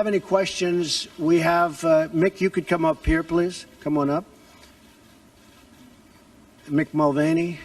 have any questions, we have Mick, you could come up here, please. Come on up. Mick Mulvaney.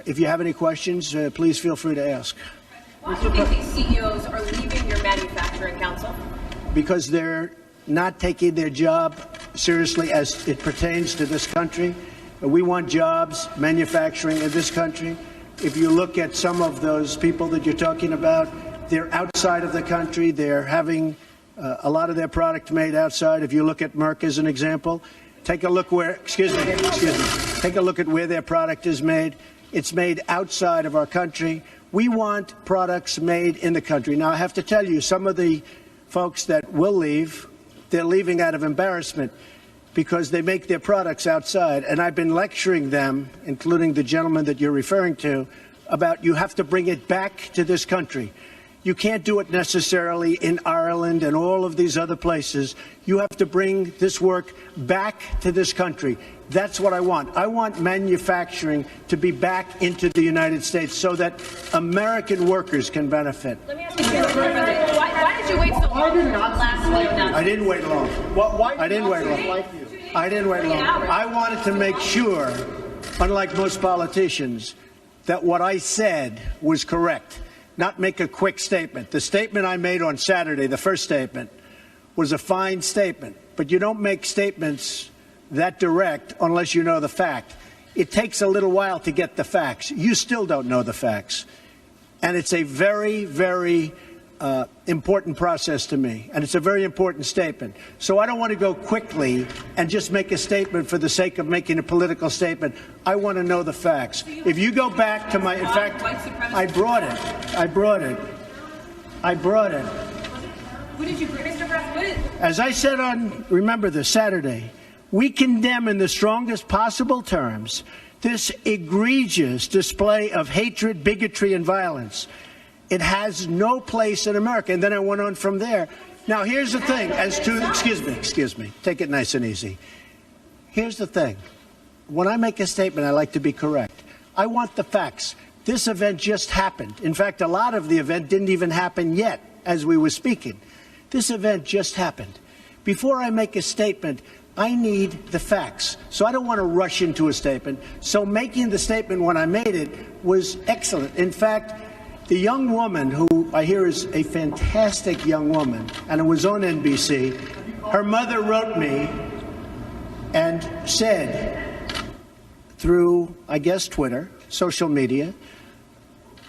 If you have any questions, please feel free to ask. Why do you think these CEOs are leaving your manufacturing council? Because they're not taking their job seriously as it pertains to this country. We want jobs, manufacturing in this country. If you look at some of those people that you're talking about, they're outside of the country. They're having a lot of their product made outside. If you look at Merck as an example, take a look where, take a look at where their product is made. It's made outside of our country. We want products made in the country. Now, I have to tell you, some of the folks that will leave, they're leaving out of embarrassment because they make their products outside. And I've been lecturing them, including the gentleman that you're referring to, about you have to bring it back to this country. You can't do it necessarily in Ireland and all of these other places. You have to bring this work back to this country. That's what I want. I want manufacturing to be back into the United States so that American workers can benefit. Let me ask you, why did you wait so long last week? I didn't wait long. I didn't wait long. I didn't wait long. I wanted to make sure, unlike most politicians, that what I said was correct. Not make a quick statement. The statement I made on Saturday, the first statement, was a fine statement. But you don't make statements that direct unless you know the fact. It takes a little while to get the facts. You still don't know the facts. And it's a very, very important process to me. And it's a very important statement. So I don't want to go quickly and just make a statement for the sake of making a political statement. I want to know the facts. If you go back to my, in fact, I brought it. Who did you bring, Mr. President? As I said on, remember this, Saturday, we condemn in the strongest possible terms this egregious display of hatred, bigotry, and violence. It has no place in America. And then I went on from there. Now, here's the thing. As to, excuse me, take it nice and easy. Here's the thing. When I make a statement, I like to be correct. I want the facts. This event just happened. In fact, a lot of the event didn't even happen yet as we were speaking. This event just happened. Before I make a statement, I need the facts. So I don't want to rush into a statement. So making the statement when I made it was excellent. In fact, the young woman, who I hear is a fantastic young woman, and it was on NBC, her mother wrote me and said, through, I guess, Twitter, social media,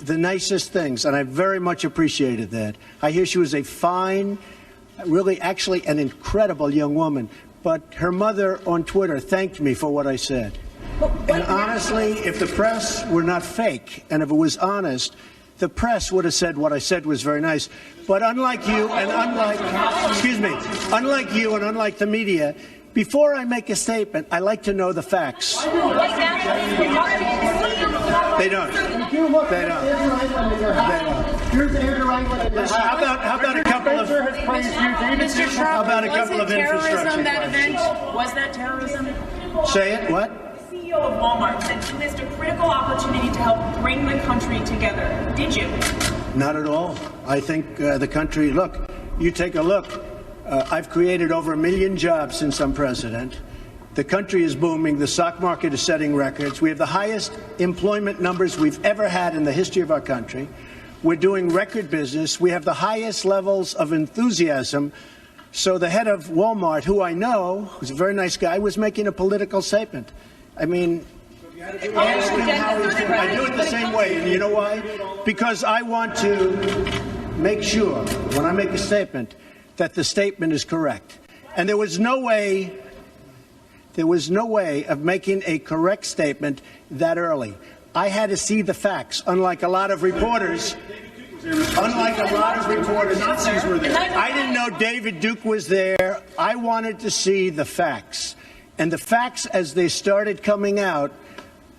the nicest things, and I very much appreciated that. I hear she was a fine, really actually an incredible young woman, but her mother on Twitter thanked me for what I said. And honestly, if the press were not fake, and if it was honest, the press would have said what I said was very nice. But unlike you and unlike the media, before I make a statement, I like to know the facts. They don't. How about a couple of infrastructure that event? Was that terrorism? Say it, what? CEO of Walmart said you missed a critical opportunity to help bring the country together. Did you? Not at all. I think the country, look, you take a look. I've created over 1 million jobs since I'm president. The country is booming. The stock market is setting records. We have the highest employment numbers we've ever had in the history of our country. We're doing record business. We have the highest levels of enthusiasm. So the head of Walmart, who I know, who's a very nice guy, was making a political statement. I mean, ask him how he's doing. I do it the same way. And you know why? Because I want to make sure, when I make a statement, that the statement is correct. And there was no way of making a correct statement that early. I had to see the facts, unlike a lot of reporters. I didn't know David Duke was there. I wanted to see the facts. And the facts, as they started coming out,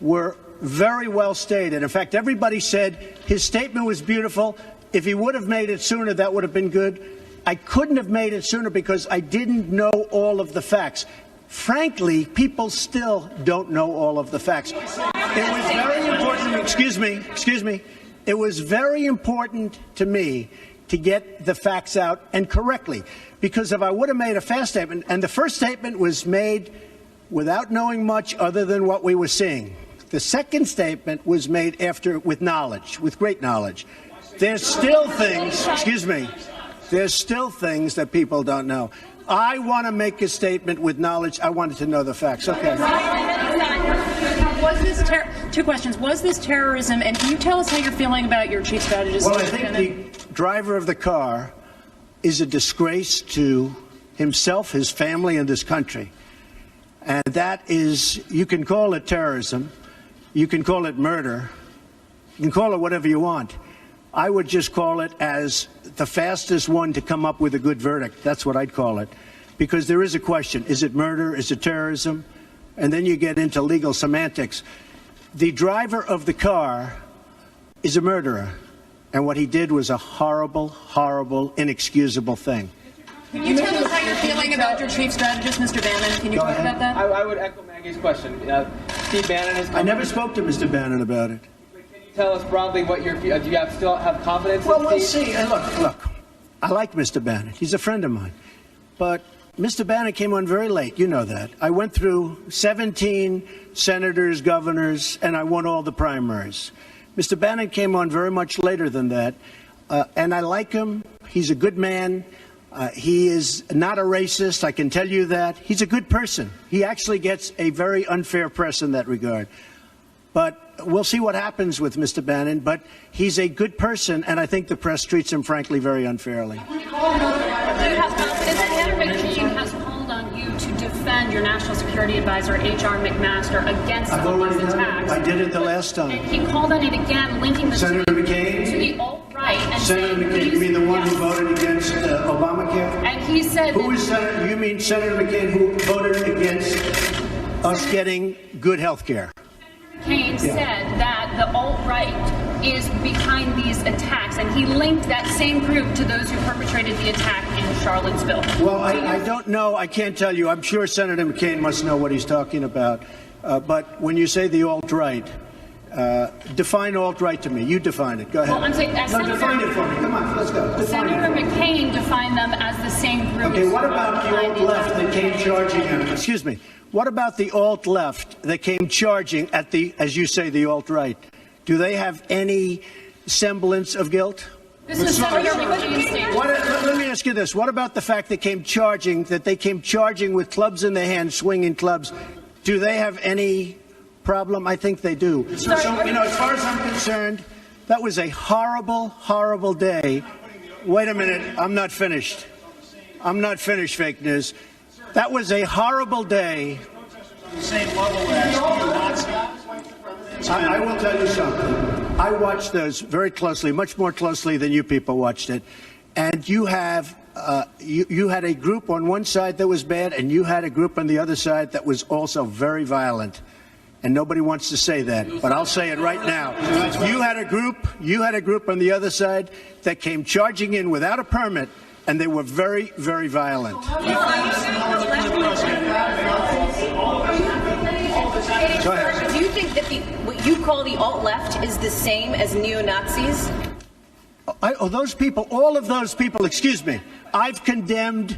were very well stated. In fact, everybody said his statement was beautiful. If he would have made it sooner, that would have been good. I couldn't have made it sooner because I didn't know all of the facts. Frankly, people still don't know all of the facts. It was very important, excuse me. It was very important to me to get the facts out and correctly. Because if I would have made a fast statement, and the first statement was made without knowing much other than what we were seeing. The second statement was made after with knowledge, with great knowledge. There's still things, there's still things that people don't know. I want to make a statement with knowledge. I wanted to know the facts. Okay. Two questions. Was this terrorism? And can you tell us how you're feeling about your chief strategist? Well, I think the driver of the car is a disgrace to himself, his family, and this country. And that is, you can call it terrorism. You can call it murder. You can call it whatever you want. I would just call it as the fastest one to come up with a good verdict. That's what I'd call it. Because there is a question. Is it murder? Is it terrorism? And then you get into legal semantics. The driver of the car is a murderer. And what he did was a horrible, horrible, inexcusable thing. Can you tell us how you're feeling about your chief strategist, Mr. Bannon? Can you talk about that? I would echo Maggie's question. Steve Bannon has come. I never spoke to Mr. Bannon about it. But can you tell us broadly what your do you still have confidence Well, in we'll Steve? see. And look, I like Mr. Bannon. He's a friend of mine. But Mr. Bannon came on very late. You know that. I went through 17 senators, governors, and I won all the primaries. Mr. Bannon came on very much later than that. And I like him. He's a good man. He is not a racist, I can tell you that. He's a good person. He actually gets a very unfair press in that regard. But we'll see what happens with Mr. Bannon. But he's a good person, and I think the press treats him, frankly, very unfairly. Do you have confidence that Senator McCain has called on you to defend your National Security Advisor, H.R. McMaster, against some of these attacks? I did it the last time. And he called on it again, linking the Senator McCain? to the alt-right. And Senator McCain, you mean the one who voted against Obamacare? And he said Who is Senator? You mean Senator McCain who voted against us getting good health care? McCain said that the alt-right is behind these attacks, and he linked that same group to those who perpetrated the attack in Charlottesville. Well, I don't know. I can't tell you. I'm sure Senator McCain must know what he's talking about. But when you say the alt-right, define alt-right to me. You define it. Go ahead. Well, I'm saying, define it for me. Come on, let's go. Define Senator it. McCain defined them as the same group. Okay, what about the alt-left that came charging at us? Excuse me. What about the alt-left that came charging at the, as you say, the alt-right? Do they have any semblance of guilt? This is Senator McCain's statement. Let me ask you this. What about the fact that they came charging with clubs in their hands, swinging clubs? Do they have any problem? I think they do. So, you know, as far as I'm concerned, that was a horrible, horrible day. Wait a minute. I'm not finished. I'm not finished, fake news. That was a horrible day. I will tell you something. I watched those very closely, much more closely than you people watched it. And you have you had a group on one side that was bad, and you had a group on the other side that was also very violent. And nobody wants to say that, but I'll say it right now. You had a group on the other side that came charging in without a permit, and they were very, very violent. Go ahead. Do you think that what you call the alt-left is the same as neo-Nazis? Those people, all of those people, excuse me, I've condemned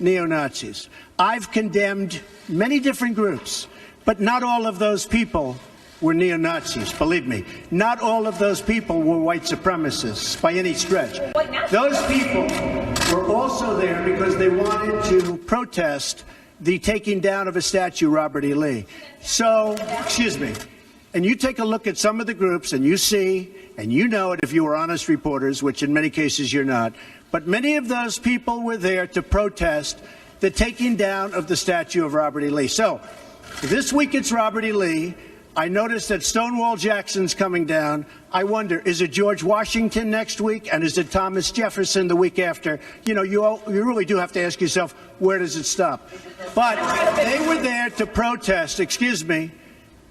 neo-Nazis. I've condemned many different groups, but not all of those people were neo-Nazis, believe me. Not all of those people were white supremacists by any stretch. Those people were also there because they wanted to protest the taking down of a statue, Robert E. Lee. So, excuse me, and you take a look at some of the groups and you see, and you know it if you were honest reporters, which in many cases you're not, but many of those people were there to protest the taking down of the statue of Robert E. Lee. So, this week it's Robert E. Lee. I noticed that Stonewall Jackson's coming down. I wonder, is it George Washington next week? And is it Thomas Jefferson the week after? You know, you really do have to ask yourself, where does it stop? But they were there to protest, excuse me.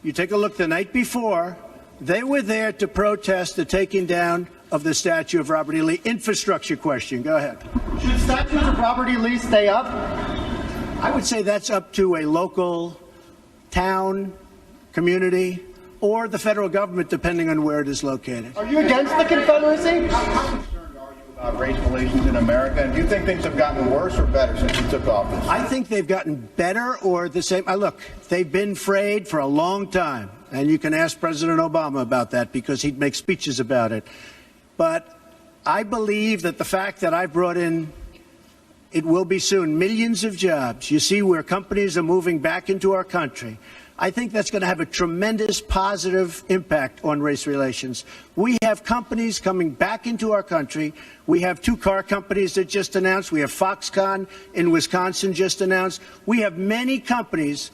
You take a look the night before, they were there to protest the taking down of the statue of Robert E. Lee. Infrastructure question, go ahead. Should statues of Robert E. Lee stay up? I would say that's up to a local town, community, or the federal government, depending on where it is located. Are you against the Confederacy? How concerned are you Race relations in America, and do you think things have gotten worse or better since you took office? I think they've gotten better or the same. Look, they've been frayed for a long time, and you can ask President Obama about that because he'd make speeches about it. But I believe that the fact that I brought in, it will be soon, millions of jobs. You see where companies are moving back into our country. I think that's going to have a tremendous positive impact on race relations. We have companies coming back into our country. We have 2 car companies that just announced. We have Foxconn in Wisconsin just announced. We have many companies,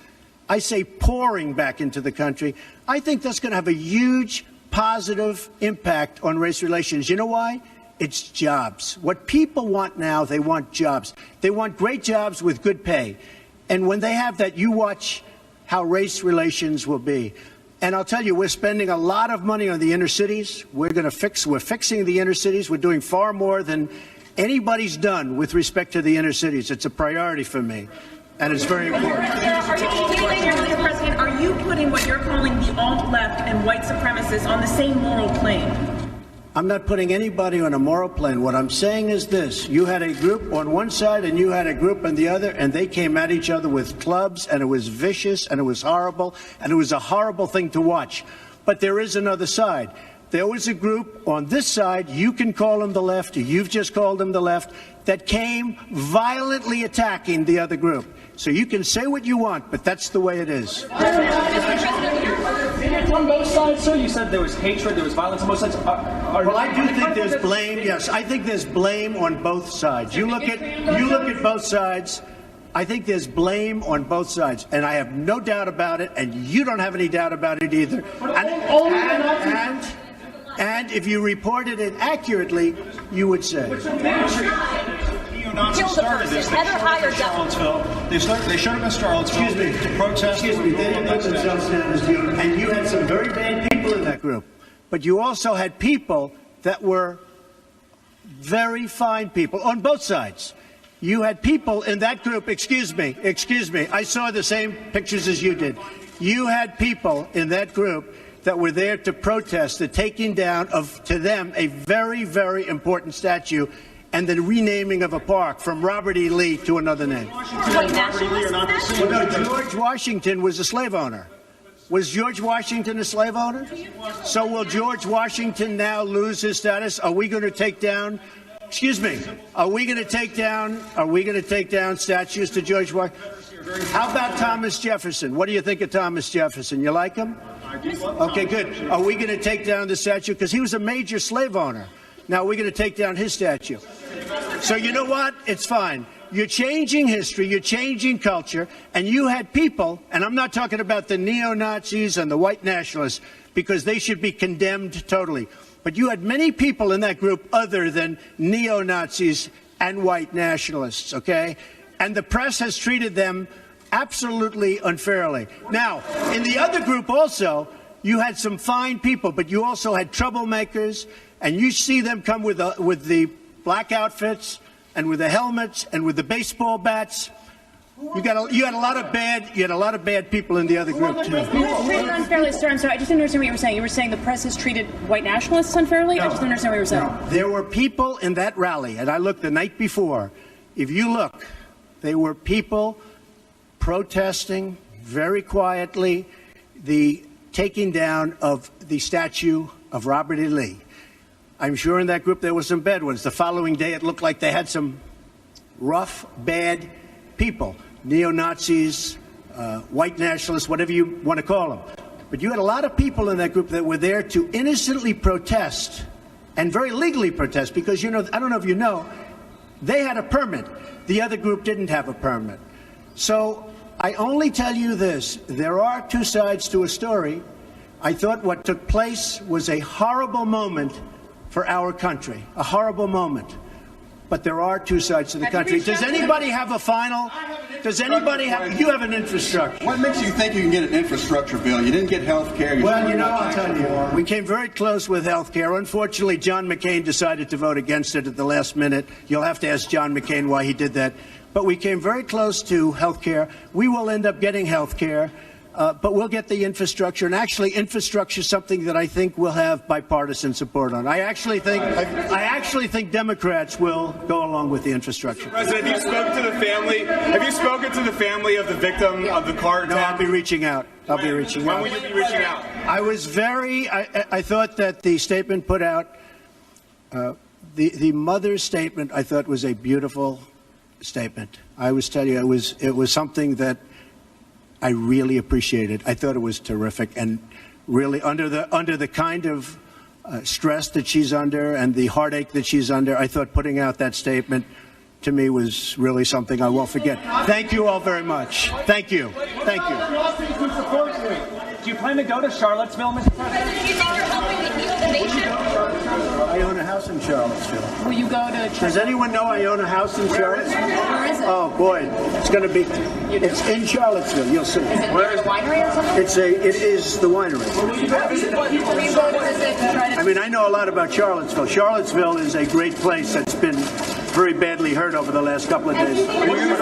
I say, pouring back into the country. I think that's going to have a huge positive impact on race relations. You know why? It's jobs. What people want now, they want jobs. They want great jobs with good pay. And when they have that, you watch how race relations will be. And I'll tell you, we're spending a lot of money on the inner cities. We're fixing the inner cities. We're doing far more than anybody's done with respect to the inner cities. It's a priority for me, and it's very important. Mr. President, are you putting what you're calling the alt-left and white supremacists on the same moral plane? I'm not putting anybody on a moral plane. What I'm saying is this. You had a group on one side and you had a group on the other, and they came at each other with clubs, and it was vicious, and it was horrible, and it was a horrible thing to watch. But there is another side. There was a group on this side, you can call them the left, or you've just called them the left, that came violently attacking the other group. So you can say what you want, but that's the way it is. On both sides, sir? You said there was hatred, there was violence on both sides. Well, I do think there's blame. Yes, I think there's blame on both sides. You look at both sides. I think there's blame on both sides, and I have no doubt about it, and you don't have any doubt about it either. And if you reported it accurately, you would say. Kill the person. Better hire Charlottesville. They showed up in Charlottesville. Excuse me. To protest. Excuse me. They didn't put themselves down as you. And you had some very bad people in that group. But you also had people that were very fine people on both sides. You had people in that group. Excuse me. I saw the same pictures as you did. You had people in that group that were there to protest the taking down of, to them, a very, very important statue and the renaming of a park from Robert E. Lee to another name. George Washington was a slave owner. Was George Washington a slave owner? So will George Washington now lose his status? Are we going to take down, excuse me, are we going to take down statues to George Washington? How about Thomas Jefferson? What do you think of Thomas Jefferson? You like him? Okay, good. Are we going to take down the statue? Because he was a major slave owner. Now we're going to take down his statue. So you know what? It's fine. You're changing history, you're changing culture, and you had people, and I'm not talking about the neo-Nazis and the white nationalists, because they should be condemned totally. But you had many people in that group other than neo-Nazis and white nationalists, okay? And the press has treated them absolutely unfairly. Now, in the other group also, you had some fine people, but you also had troublemakers, and you see them come with the black outfits and with the helmets and with the baseball bats. You had a lot of bad people in the other group too. Treated unfairly, sir. I'm sorry, I just didn't understand what you were saying. You were saying the press has treated white nationalists unfairly? No, I just didn't understand what you were saying. No. There were people in that rally, and I looked the night before. If you look, there were people protesting very quietly the taking down of the statue of Robert E. Lee. I'm sure in that group there were some bad ones. The following day it looked like they had some rough, bad people, neo-Nazis, white nationalists, whatever you want to call them. But you had a lot of people in that group that were there to innocently protest and very legally protest because, you know, I don't know if you know, they had a permit. The other group didn't have a permit. So I only tell you this. There are two sides to a story. I thought what took place was a horrible moment for our country, a horrible moment. But there are two sides to the country. Does anybody have a final? Does anybody have? You have an infrastructure. What makes you think you can get an infrastructure bill? You didn't get health care. Well, you know, I'll tell you. We came very close with health care. Unfortunately, John McCain decided to vote against it at the last minute. You'll have to ask John McCain why he did that. But we came very close to health care. We will end up getting health care. but we'll get the infrastructure. And actually, infrastructure is something that I think we'll have bipartisan support on. I actually think Democrats will go along with the infrastructure. President, have you spoken to the family? Have you spoken to the family of the victim of the car attack? No, I'll be reaching out. When will you be reaching out? I thought that the statement put out, the mother's statement, I thought was a beautiful statement. I was telling you, it was something that I really appreciated. I thought it was terrific, and really under the kind of stress that she's under and the heartache that she's under, I thought putting out that statement to me was really something I won't forget. Thank you all very much. Thank you. Thank you. Do you plan to go to Charlottesville, Mr. President? Do you think you're helping to heal the nation? I own a house in Charlottesville. Will you go to? Does anyone know I own a house in Charlottesville? Where is it? Oh boy, it's going to be. It's in Charlottesville. You'll see. Is it near the winery or something? It is the winery. Will you go to visit to try to? I mean, I know a lot about Charlottesville. Charlottesville is a great place that's been very badly hurt over the last couple of days. But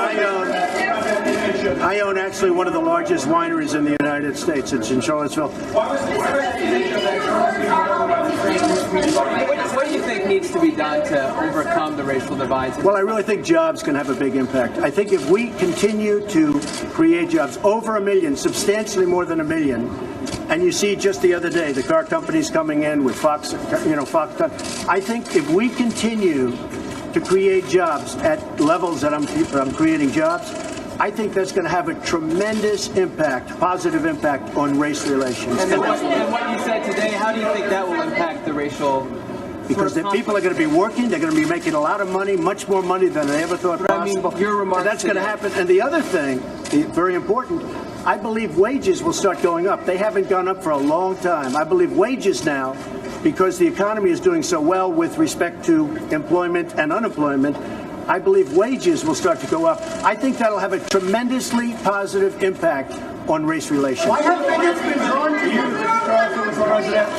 I own actually one of the largest wineries in the United States. It's in Charlottesville. What do you think needs to be done to overcome the racial divides? Well, I really think jobs can have a big impact. I think if we continue to create jobs, over 1 million, substantially more than 1 million, and you see just the other day, the car companies coming in with Foxconn. I think if we continue to create jobs at levels that I'm creating jobs, I think that's going to have a tremendous impact, positive impact on race relations. And what you said today, how do you think that will impact the racial? Because the people are going to be working, they're going to be making a lot of money, much more money than they ever thought possible. Your remarks that's going to happen. And the other thing, very important, I believe wages will start going up. They haven't gone up for a long time. I believe wages now, because the economy is doing so well with respect to employment and unemployment, I believe wages will start to go up. I think that'll have a tremendously positive impact on race relations. Why haven't they been drawn to you, Mr. President?